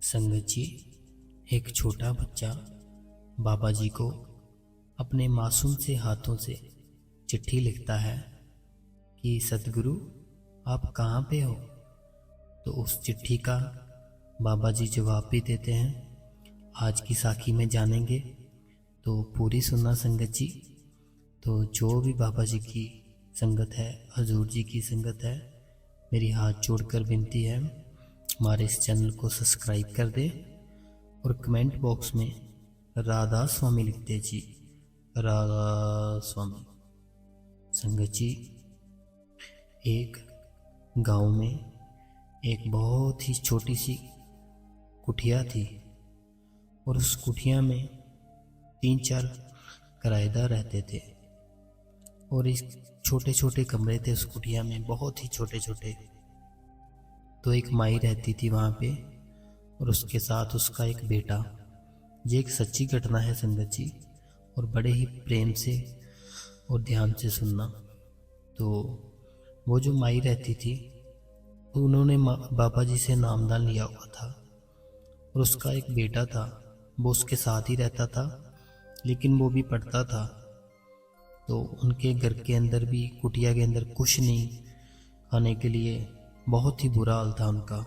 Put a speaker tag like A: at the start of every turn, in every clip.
A: संगत जी, एक छोटा बच्चा बाबा जी को अपने मासूम से हाथों से चिट्ठी लिखता है कि सतगुरु आप कहाँ पे हो। तो उस चिट्ठी का बाबा जी जवाब भी देते हैं। आज की साखी में जानेंगे, तो पूरी सुनना संगत जी। तो जो भी बाबा जी की संगत है, हजूर जी की संगत है, मेरी हाथ जोड़कर विनती है हमारे इस चैनल को सब्सक्राइब कर दे और कमेंट बॉक्स में राधा स्वामी लिख दे जी, राधा स्वामी। संगत जी, एक गांव में एक बहुत ही छोटी सी कुटिया थी और उस कुटिया में 3-4 किराएदार रहते थे और इस छोटे छोटे कमरे थे उस कुटिया में, बहुत ही छोटे छोटे। तो एक माई रहती थी वहाँ पे और उसके साथ उसका एक बेटा। ये एक सच्ची घटना है संगत जी, और बड़े ही प्रेम से और ध्यान से सुनना। तो वो जो माई रहती थी, तो उन्होंने बाबा जी से नामदान लिया हुआ था और उसका एक बेटा था, वो उसके साथ ही रहता था, लेकिन वो भी पढ़ता था। तो उनके घर के अंदर भी, कुटिया के अंदर कुछ नहीं खाने के लिए, बहुत ही बुरा हाल था उनका।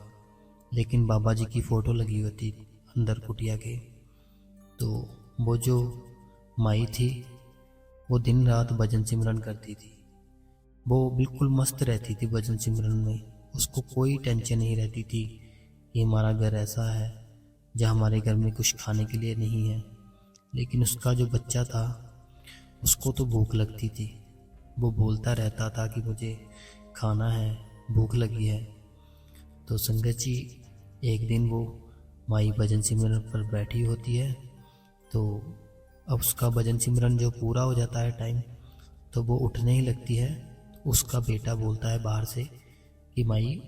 A: लेकिन बाबा जी की फ़ोटो लगी हुई थी अंदर कुटिया के। तो वो जो माई थी, वो दिन रात भजन सिमरन करती थी। वो बिल्कुल मस्त रहती थी भजन सिमरन में। उसको कोई टेंशन नहीं रहती थी कि हमारा घर ऐसा है जहाँ हमारे घर में कुछ खाने के लिए नहीं है। लेकिन उसका जो बच्चा था, उसको तो भूख लगती थी। वो बोलता रहता था कि मुझे खाना है, भूख लगी है। तो संगत जी, एक दिन वो माई भजन सिमरन पर बैठी होती है। तो अब उसका भजन सिमरन जो पूरा हो जाता है टाइम, तो वो उठने ही लगती है। उसका बेटा बोलता है बाहर से कि माई,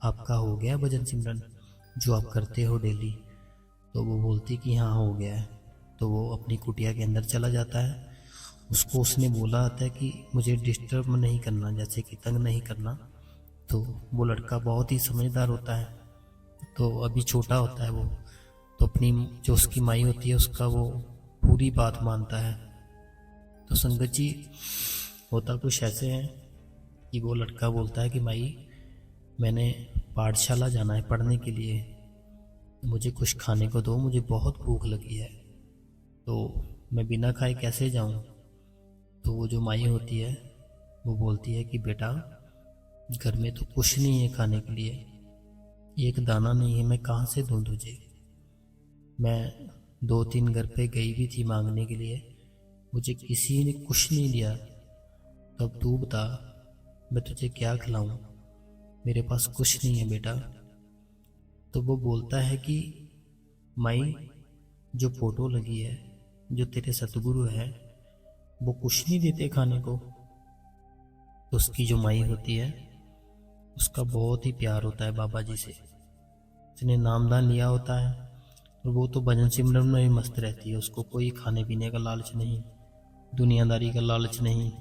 A: आपका हो गया भजन सिमरन जो आप करते हो डेली। तो वो बोलती कि हाँ हो गया है। तो वो अपनी कुटिया के अंदर चला जाता है। उसको उसने बोला आता है कि मुझे डिस्टर्ब नहीं करना, जैसे कि तंग नहीं करना। तो वो लड़का बहुत ही समझदार होता है, तो अभी छोटा होता है वो, तो अपनी जो उसकी माई होती है उसका वो पूरी बात मानता है। तो संगत जी, होता कुछ ऐसे है कि वो लड़का बोलता है कि माई, मैंने पाठशाला जाना है पढ़ने के लिए, मुझे कुछ खाने को दो, मुझे बहुत भूख लगी है, तो मैं बिना खाए कैसे जाऊं। तो वो जो माई होती है वो बोलती है कि बेटा, घर में तो कुछ नहीं है खाने के लिए, एक दाना नहीं है, मैं कहाँ से दूं तुझे। मैं 2-3 घर पे गई भी थी मांगने के लिए, मुझे किसी ने कुछ नहीं दिया। तब तू बता, मैं तुझे क्या खिलाऊं, मेरे पास कुछ नहीं है बेटा। तो वो बोलता है कि माई, जो फोटो लगी है, जो तेरे सतगुरु है, वो कुछ नहीं देते खाने को। तो उसकी जो माई होती है, उसका बहुत ही प्यार होता है बाबा जी से। उसने नामदान लिया होता है और वो तो भजन सिमरन में ही मस्त रहती है। उसको कोई खाने पीने का लालच नहीं, दुनियादारी का लालच नहीं,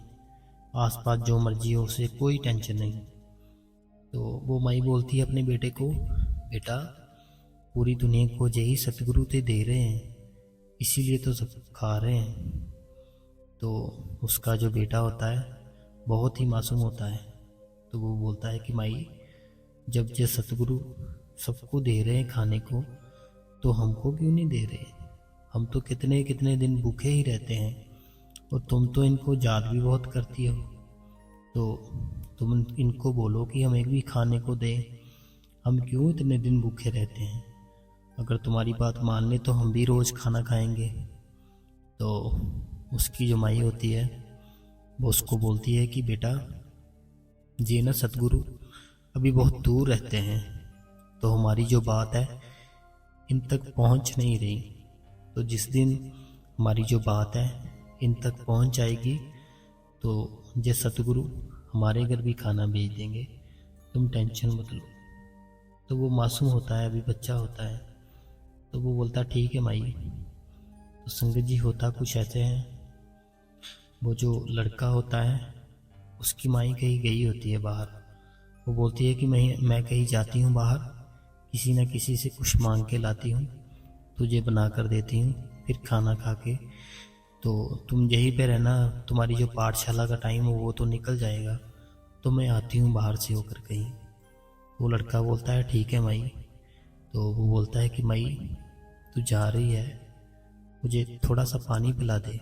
A: आसपास जो मर्जी हो उसे कोई टेंशन नहीं। तो वो माई बोलती है अपने बेटे को, बेटा, पूरी दुनिया को यही सतगुरु ते दे रहे हैं, इसीलिए तो सब खा रहे हैं। तो उसका जो बेटा होता है बहुत ही मासूम होता है। तो वो बोलता है कि माई, जब ये सतगुरु सबको दे रहे हैं खाने को, तो हमको क्यों नहीं दे रहे। हम तो कितने कितने दिन भूखे ही रहते हैं और तुम तो इनको याद भी बहुत करती हो। तो तुम इनको बोलो कि हमें भी खाने को दे, हम क्यों इतने दिन भूखे रहते हैं। अगर तुम्हारी बात मान ले तो हम भी रोज़ खाना खाएंगे। तो उसकी जो माई होती है वो उसको बोलती है कि बेटा, जी ना सतगुरु अभी बहुत दूर रहते हैं, तो हमारी जो बात है इन तक पहुंच नहीं रही। तो जिस दिन हमारी जो बात है इन तक पहुंच जाएगी, तो ये सतगुरु हमारे घर भी खाना भेज देंगे, तुम टेंशन मत लो। तो वो मासूम होता है, अभी बच्चा होता है। तो वो बोलता ठीक है माई। तो संगत जी, होता कुछ ऐसे है, वो जो लड़का होता है उसकी माई कहीं गई होती है बाहर। वो बोलती है कि मैं कहीं जाती हूँ बाहर, किसी न किसी से कुछ मांग के लाती हूँ, तुझे बना कर देती हूँ, फिर खाना खा के तो तुम यहीं पे रहना, तुम्हारी जो पाठशाला का टाइम हो वो तो निकल जाएगा, तो मैं आती हूँ बाहर से होकर कहीं। वो लड़का बोलता है ठीक है माई। तो वो बोलता है कि माई तू जा रही है, मुझे थोड़ा सा पानी पिला दे,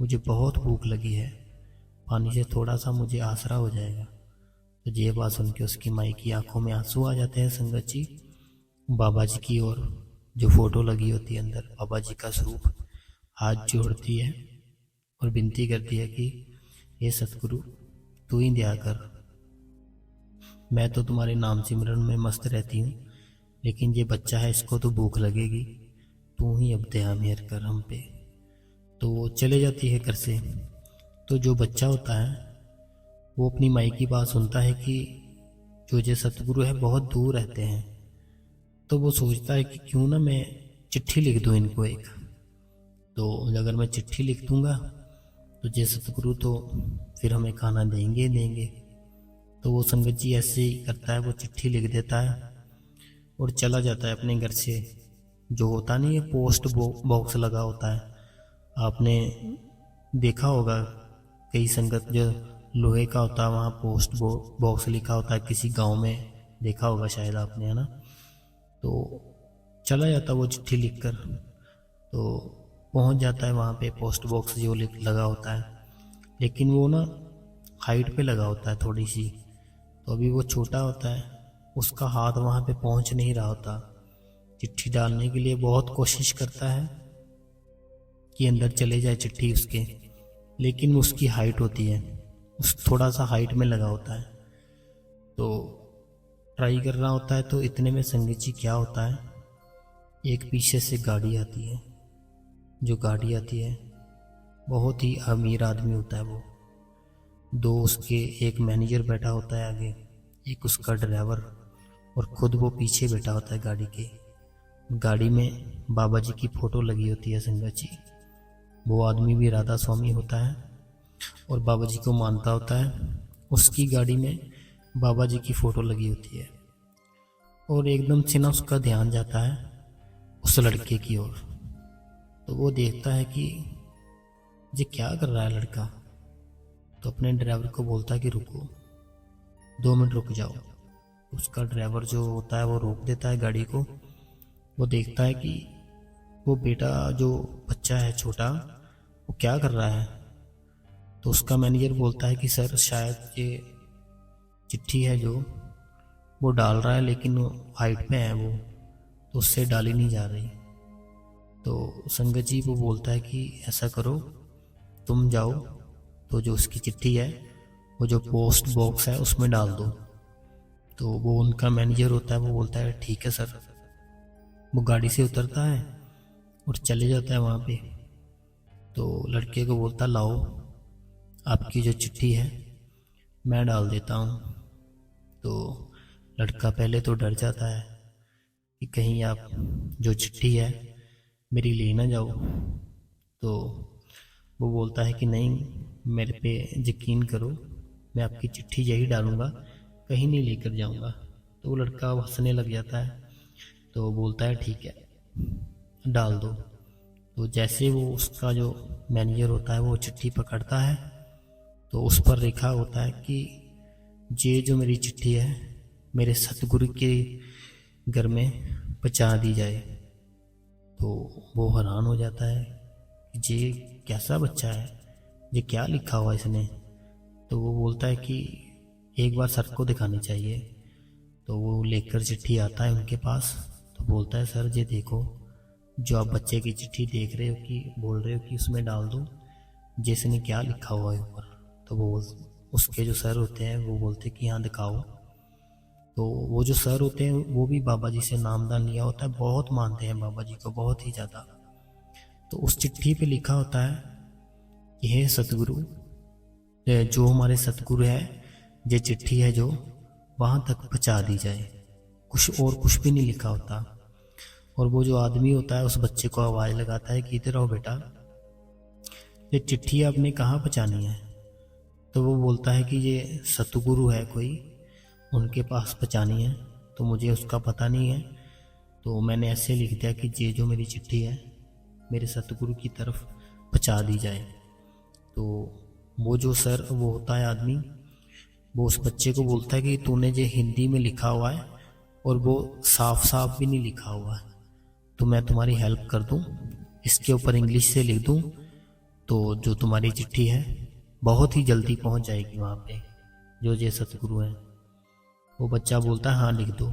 A: मुझे बहुत भूख लगी है, पानी से थोड़ा सा मुझे आसरा हो जाएगा। तो ये बात सुन के उसकी माई की आंखों में आंसू आ जाते हैं संगत जी। बाबा जी की ओर जो फोटो लगी होती है अंदर, बाबा जी का स्वरूप, हाथ जोड़ती है और विनती करती है कि हे सतगुरु तू ही दया कर, मैं तो तुम्हारे नाम सिमरन में मस्त रहती हूँ, लेकिन ये बच्चा है इसको तो भूख लगेगी, तू ही अब दया मेहर कर हम पे। तो वो चले जाती है घर से। तो जो बच्चा होता है वो अपनी माई की बात सुनता है कि जो ये सतगुरु है बहुत दूर रहते हैं, तो वो सोचता है कि क्यों ना मैं चिट्ठी लिख दूँ इनको एक। तो अगर मैं चिट्ठी लिख दूंगा तो ये सतगुरु तो फिर हमें खाना देंगे देंगे। तो वो संगत जी ऐसे ही करता है, वो चिट्ठी लिख देता है और चला जाता है अपने घर से। जो होता नहीं है पोस्ट बॉक्स लगा होता है, आपने देखा होगा, कई संगत जो लोहे का होता है वहाँ पोस्ट बॉक्स लिखा होता है, किसी गांव में देखा होगा शायद आपने, है ना। तो चला जाता वो चिट्ठी लिखकर, तो पहुंच जाता है वहाँ पे पोस्ट बॉक्स जो लगा होता है, लेकिन वो ना हाइट पे लगा होता है थोड़ी सी, तो अभी वो छोटा होता है, उसका हाथ वहाँ पे पहुँच नहीं रहा होता। चिट्ठी डालने के लिए बहुत कोशिश करता है कि अंदर चले जाए चिट्ठी उसके, लेकिन उसकी हाइट होती है, उस थोड़ा सा हाइट में लगा होता है। तो ट्राई कर रहा होता है, तो इतने में संगीत जी क्या होता है, एक पीछे से गाड़ी आती है। जो गाड़ी आती है बहुत ही अमीर आदमी होता है वो, दो उसके, एक मैनेजर बैठा होता है आगे, एक उसका ड्राइवर, और खुद वो पीछे बैठा होता है गाड़ी के। गाड़ी में बाबा जी की फ़ोटो लगी होती है संगत जी। वो आदमी भी राधा स्वामी होता है और बाबा जी को मानता होता है। उसकी गाड़ी में बाबा जी की फ़ोटो लगी होती है और एकदम से ना उसका ध्यान जाता है उस लड़के की ओर। तो वो देखता है कि ये क्या कर रहा है लड़का, तो अपने ड्राइवर को बोलता है कि रुको, 2 मिनट रुक जाओ। उसका ड्राइवर जो होता है वो रोक देता है गाड़ी को। वो देखता है कि वो बेटा जो बच्चा है छोटा वो क्या कर रहा है। तो उसका मैनेजर बोलता है कि सर शायद ये चिट्ठी है जो वो डाल रहा है, लेकिन हाइट में है वो, तो उससे डाली नहीं जा रही। तो संगत जी वो बोलता है कि ऐसा करो, तुम जाओ तो जो उसकी चिट्ठी है वो जो पोस्ट बॉक्स है उसमें डाल दो। तो वो उनका मैनेजर होता है, वो बोलता है ठीक है सर। वो गाड़ी से उतरता है और चले जाता है वहाँ पे। तो लड़के को बोलता लाओ आपकी जो चिट्ठी है मैं डाल देता हूँ। तो लड़का पहले तो डर जाता है कि कहीं आप जो चिट्ठी है मेरी ले ना जाओ। तो वो बोलता है कि नहीं, मेरे पे यकीन करो, मैं आपकी चिट्ठी यही डालूंगा, कहीं नहीं लेकर जाऊंगा। तो वो लड़का हंसने लग जाता है, तो वो बोलता है ठीक है डाल दो। तो जैसे वो उसका जो मैनेजर होता है वो चिट्ठी पकड़ता है, तो उस पर लिखा होता है कि ये जो मेरी चिट्ठी है मेरे सतगुरु के घर में पहुंचा दी जाए। तो वो हैरान हो जाता है कि ये कैसा बच्चा है, ये क्या लिखा हुआ इसने। तो वो बोलता है कि एक बार सर को दिखानी चाहिए। तो वो लेकर चिट्ठी आता है उनके पास, तो बोलता है सर ये देखो जो आप बच्चे की चिट्ठी देख रहे हो कि बोल रहे हो कि उसमें डाल दो, जिसने क्या लिखा हुआ है ऊपर। तो वो उसके जो सर होते हैं वो बोलते कि हाँ दिखाओ। तो वो जो सर होते हैं वो भी बाबा जी से नामदान लिया होता है, बहुत मानते हैं बाबा जी को, बहुत ही ज़्यादा। तो उस चिट्ठी पे लिखा होता है कि हे सतगुरु, जो हमारे सतगुरु है, ये चिट्ठी है जो वहाँ तक पहुँचा दी जाए। कुछ और कुछ भी नहीं लिखा होता। और वो जो आदमी होता है उस बच्चे को आवाज़ लगाता है कि इधर आओ बेटा, ये चिट्ठी आपने कहाँ पहुँचानी है। तो वो बोलता है कि ये सतगुरु है कोई, उनके पास पहुँचानी है। तो मुझे उसका पता नहीं है, तो मैंने ऐसे लिख दिया कि ये जो मेरी चिट्ठी है मेरे सतगुरु की तरफ पहुँचा दी जाए। तो वो जो सर वो होता है आदमी, वो उस बच्चे को बोलता है कि तूने जो हिंदी में लिखा हुआ है और वो साफ साफ भी नहीं लिखा हुआ है, तो मैं तुम्हारी हेल्प कर दूं, इसके ऊपर इंग्लिश से लिख दूं, तो जो तुम्हारी चिट्ठी है बहुत ही जल्दी पहुंच जाएगी वहाँ पे जो जय सतगुरु हैं। वो बच्चा बोलता है हाँ लिख दो,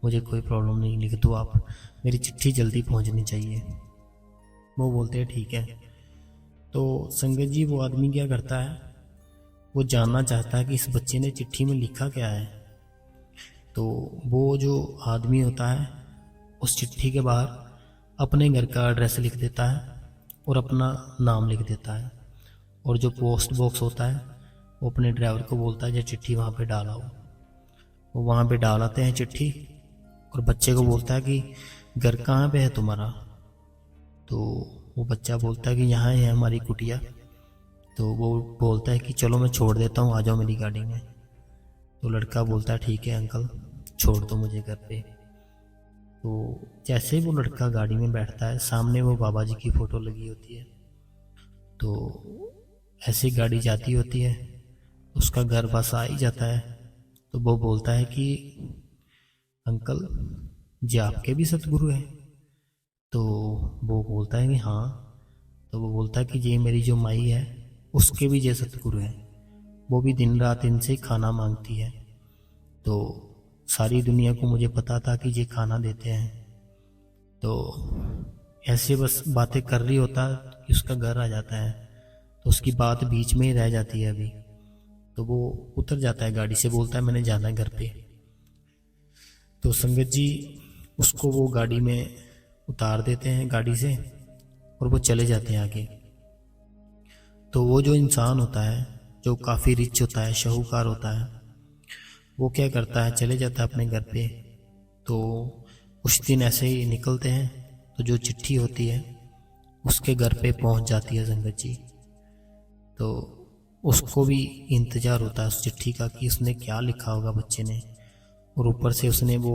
A: मुझे कोई प्रॉब्लम नहीं, लिख दो आप, मेरी चिट्ठी जल्दी पहुंचनी चाहिए। वो बोलते हैं ठीक है। तो संगत जी वो आदमी क्या करता है, वो जानना चाहता है कि इस बच्चे ने चिट्ठी में लिखा क्या है। तो वो जो आदमी होता है उस चिट्ठी के बाहर अपने घर का एड्रेस लिख देता है और अपना नाम लिख देता है, और जो पोस्ट बॉक्स होता है वो अपने ड्राइवर को बोलता है जो चिट्ठी वहाँ पे डालाओ। वो वहाँ पे डाल आते हैं चिट्ठी, और बच्चे को बोलता है कि घर कहाँ पे है तुम्हारा। तो वो बच्चा बोलता है कि यहाँ है हमारी कुटिया। तो वो बोलता है कि चलो मैं छोड़ देता हूँ, आ जाओ मेरी गाड़ी में। तो लड़का बोलता है ठीक है अंकल, छोड़ दो मुझे घर पे। तो जैसे ही वो लड़का गाड़ी में बैठता है, सामने वो बाबा जी की फ़ोटो लगी होती है। तो ऐसे गाड़ी जाती होती है, उसका घर बस आ ही जाता है। तो वो बोलता है कि अंकल जी आपके भी सतगुरु हैं। तो वो बोलता है कि हाँ। तो वो बोलता है कि ये मेरी जो माई है उसके भी ये सतगुरु हैं, वो भी दिन रात इनसे खाना मांगती है। तो सारी दुनिया को मुझे पता था कि ये खाना देते हैं। तो ऐसे बस बातें कर रही होता कि उसका घर आ जाता है, तो उसकी बात बीच में ही रह जाती है अभी। तो वो उतर जाता है गाड़ी से, बोलता है मैंने जाना है घर पे। तो संगत जी उसको वो गाड़ी में उतार देते हैं गाड़ी से, और वो चले जाते हैं आगे। तो वो जो इंसान होता है जो काफ़ी रिच होता है, शाहूकार होता है, वो क्या करता है, चले जाता है अपने घर पे। तो कुछ दिन ऐसे ही निकलते हैं, तो जो चिट्ठी होती है उसके घर पे पहुंच जाती है संगत जी। तो उसको भी इंतज़ार होता है उस चिट्ठी का कि उसने क्या लिखा होगा बच्चे ने। और ऊपर से उसने वो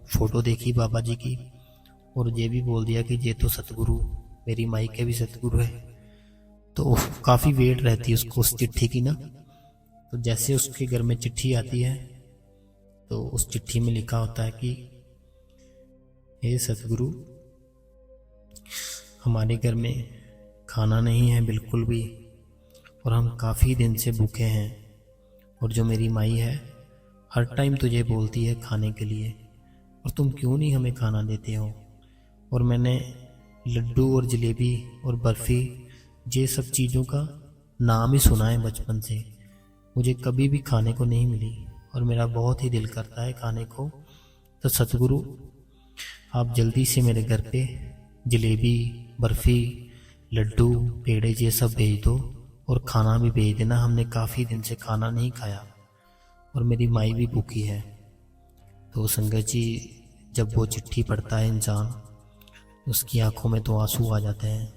A: फ़ोटो देखी बाबा जी की, और ये भी बोल दिया कि ये तो सतगुरु, मेरी माई के भी सतगुरु है। तो काफ़ी वेट रहती है उसको उस चिट्ठी की ना। तो जैसे उसके घर में चिट्ठी आती है, तो उस चिट्ठी में लिखा होता है कि हे सतगुरु, हमारे घर में खाना नहीं है बिल्कुल भी, और हम काफ़ी दिन से भूखे हैं, और जो मेरी माई है हर टाइम तुझे बोलती है खाने के लिए, और तुम क्यों नहीं हमें खाना देते हो। और मैंने लड्डू और जलेबी और बर्फ़ी ये सब चीज़ों का नाम ही सुना है बचपन से, मुझे कभी भी खाने को नहीं मिली, और मेरा बहुत ही दिल करता है खाने को। तो सतगुरु आप जल्दी से मेरे घर पे जलेबी, बर्फ़ी, लड्डू, पेड़े ये सब भेज दो, और खाना भी भेज देना, हमने काफ़ी दिन से खाना नहीं खाया, और मेरी माई भी भूखी है। तो संगत जी जब वो चिट्ठी पढ़ता है इंसान, उसकी आंखों में तो आंसू आ जाते हैं।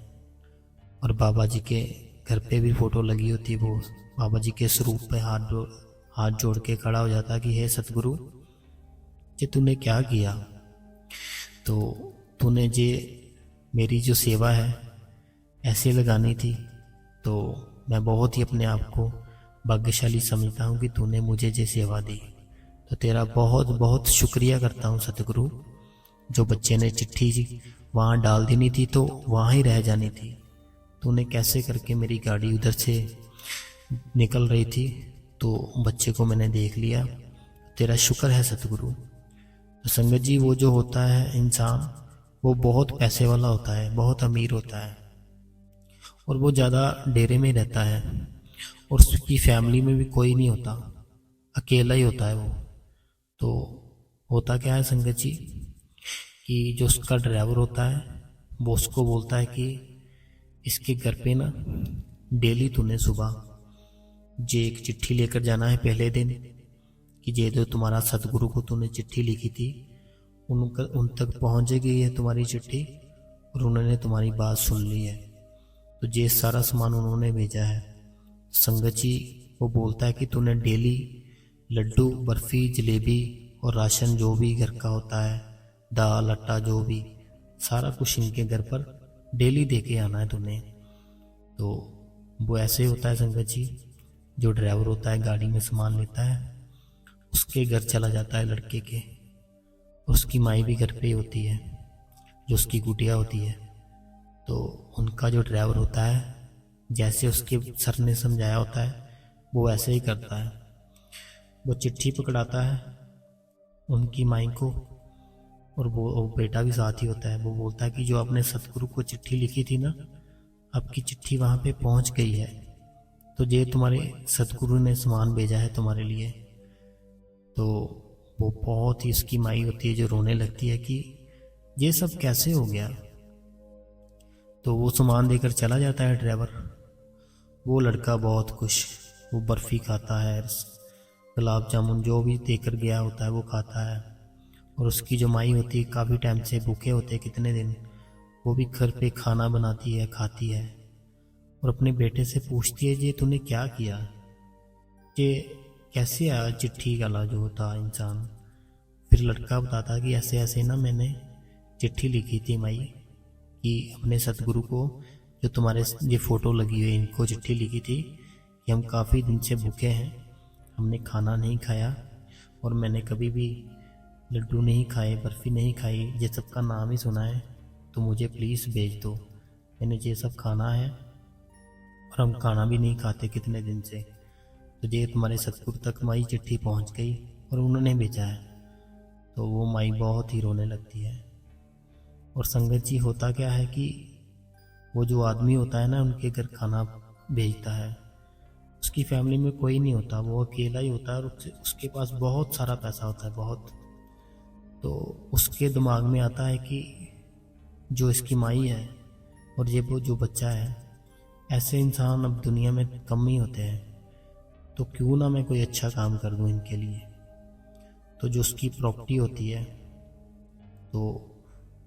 A: और बाबा जी के घर पे भी फ़ोटो लगी होती है, वो बाबा जी के स्वरूप पे हाथ जोड़ के खड़ा हो जाता है कि हे सतगुरु, ये तूने क्या किया। तो तूने जे मेरी जो सेवा है ऐसे लगानी थी, तो मैं बहुत ही अपने आप को भाग्यशाली समझता हूँ कि तूने मुझे ये सेवा दी। तो तेरा बहुत बहुत शुक्रिया करता हूँ सतगुरु। जो बच्चे ने चिट्ठी वहाँ डाल देनी थी तो वहाँ ही रह जानी थी, तूने कैसे करके मेरी गाड़ी उधर से निकल रही थी तो बच्चे को मैंने देख लिया, तेरा शुक्र है सतगुरु। तो संगत जी वो जो होता है इंसान, वो बहुत पैसे वाला होता है, बहुत अमीर होता है, और वो ज़्यादा डेरे में रहता है, और उसकी फैमिली में भी कोई नहीं होता, अकेला ही होता है वो। तो होता क्या है संगत जी कि जो उसका ड्राइवर होता है वो उसको बोलता है कि इसके घर पे ना डेली तूने सुबह जे एक चिट्ठी लेकर जाना है पहले दिन, कि जे जो तुम्हारा सतगुरु को तूने चिट्ठी लिखी थी उन तक पहुँच गई है तुम्हारी चिट्ठी, और उन्होंने तुम्हारी बात सुन ली है। तो ये सारा सामान उन्होंने भेजा है। संगत जी वो बोलता है कि तूने डेली लड्डू, बर्फ़ी, जलेबी और राशन जो भी घर का होता है, दाल आटा जो भी, सारा कुछ इनके घर पर डेली दे के आना है तुम्हें। तो वो ऐसे होता है संगत जी, जो ड्राइवर होता है गाड़ी में सामान लेता है, उसके घर चला जाता है लड़के के। उसकी माई भी घर पे ही होती है, जो उसकी गुटिया होती है। तो उनका जो ड्राइवर होता है, जैसे उसके सर ने समझाया होता है वो वैसे ही करता है। वो चिट्ठी पकड़ाता है उनकी माई को, और वो बेटा भी साथ ही होता है। वो बोलता है कि जो आपने सतगुरु को चिट्ठी लिखी थी ना, आपकी चिट्ठी वहाँ पे पहुँच गई है। तो ये तुम्हारे सतगुरु ने सामान भेजा है तुम्हारे लिए। तो वो बहुत ही, उसकी माई होती है जो रोने लगती है कि ये सब कैसे हो गया। तो वो सामान देकर चला जाता है ड्राइवर। वो लड़का बहुत खुश, वो बर्फ़ी खाता है, गुलाब जामुन जो भी देकर गया होता है वो खाता है। और उसकी जो माई होती है, काफ़ी टाइम से भूखे होते हैं कितने दिन, वो भी घर पे खाना बनाती है, खाती है, और अपने बेटे से पूछती है ये तूने क्या किया, ये कैसे आया चिट्ठी वाला जो होता इंसान। फिर लड़का बताता कि ऐसे ऐसे ना मैंने चिट्ठी लिखी थी माई कि अपने सतगुरु को, जो तुम्हारे ये फ़ोटो लगी हुई इनको चिट्ठी लिखी थी कि हम काफ़ी दिन से भूखे हैं, हमने खाना नहीं खाया, और मैंने कभी भी लड्डू नहीं खाए, बर्फ़ी नहीं खाई, ये सब का नाम ही सुना है, तो मुझे प्लीज़ भेज दो, मैंने ये सब खाना है और हम खाना भी नहीं खाते कितने दिन से। तो ये तुम्हारे सतगुरु तक माई चिट्ठी पहुंच गई और उन्होंने भेजा है। तो वो माई बहुत ही रोने लगती है। और संगत जी, होता क्या है कि वो जो आदमी होता है ना, उनके घर खाना भेजता है, उसकी फैमिली में कोई नहीं होता, वो अकेला ही होता है, और उसके पास बहुत सारा पैसा होता है, बहुत। तो उसके दिमाग में आता है कि जो इसकी माई है और ये वो जो बच्चा है, ऐसे इंसान अब दुनिया में कम ही होते हैं, तो क्यों ना मैं कोई अच्छा काम कर दूं इनके लिए। तो जो उसकी प्रॉपर्टी होती है, तो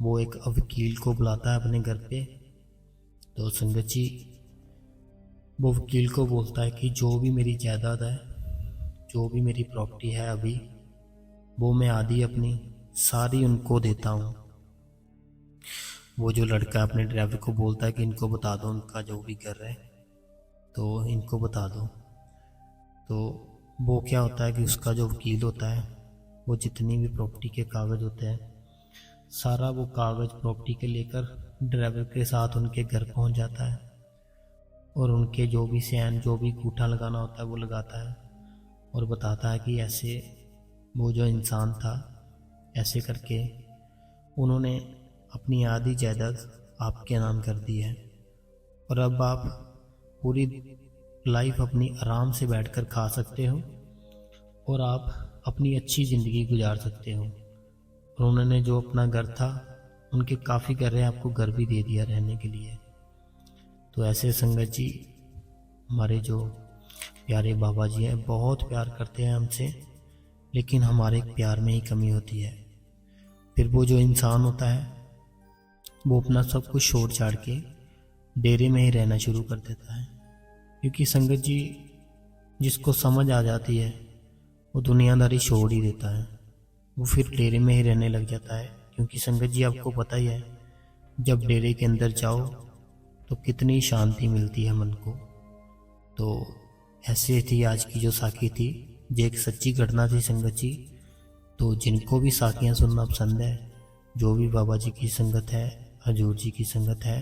A: वो एक वकील को बुलाता है अपने घर पे। तो संगत जी, वो वकील को बोलता है कि जो भी मेरी जायदाद है, जो भी मेरी प्रॉपर्टी है अभी, वो मैं आधी अपनी सारी उनको देता हूँ। वो जो लड़का अपने ड्राइवर को बोलता है कि इनको बता दो उनका जो भी घर है, तो इनको बता दो। तो वो क्या होता है कि उसका जो वकील होता है, वो जितनी भी प्रॉपर्टी के कागज़ होते हैं, सारा वो कागज़ प्रॉपर्टी के लेकर ड्राइवर के साथ उनके घर पहुंच जाता है, और उनके जो भी सैन, जो भी अंगूठा लगाना होता है वो लगाता है, और बताता है कि ऐसे वो जो इंसान था, ऐसे करके उन्होंने अपनी आधी जायदाद आपके नाम कर दी है, और अब आप पूरी लाइफ अपनी आराम से बैठकर खा सकते हो, और आप अपनी अच्छी ज़िंदगी गुजार सकते हो। और उन्होंने जो अपना घर था, उनके काफ़ी घर है, आपको घर भी दे दिया रहने के लिए। तो ऐसे संगत जी, हमारे जो प्यारे बाबा जी हैं, बहुत प्यार करते हैं हमसे, लेकिन हमारे प्यार में ही कमी होती है। फिर वो जो इंसान होता है, वो अपना सब कुछ छोड़ छाड़ के डेरे में ही रहना शुरू कर देता है। क्योंकि संगत जी, जिसको समझ आ जाती है वो दुनियादारी छोड़ ही देता है, वो फिर डेरे में ही रहने लग जाता है। क्योंकि संगत जी, आपको पता ही है, जब डेरे के अंदर जाओ तो कितनी शांति मिलती है मन को। तो ऐसे थी आज की जो साखी थी, ये एक सच्ची घटना थी संगत जी। तो जिनको भी साखियाँ सुनना पसंद है, जो भी बाबा जी की संगत है, हजूर जी की संगत है,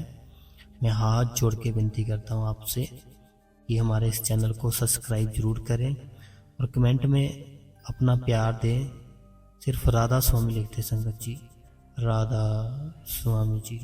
A: मैं हाथ जोड़ के विनती करता हूँ आपसे कि हमारे इस चैनल को सब्सक्राइब जरूर करें, और कमेंट में अपना प्यार दें। सिर्फ राधा स्वामी लिखते संगत जी, राधा स्वामी जी।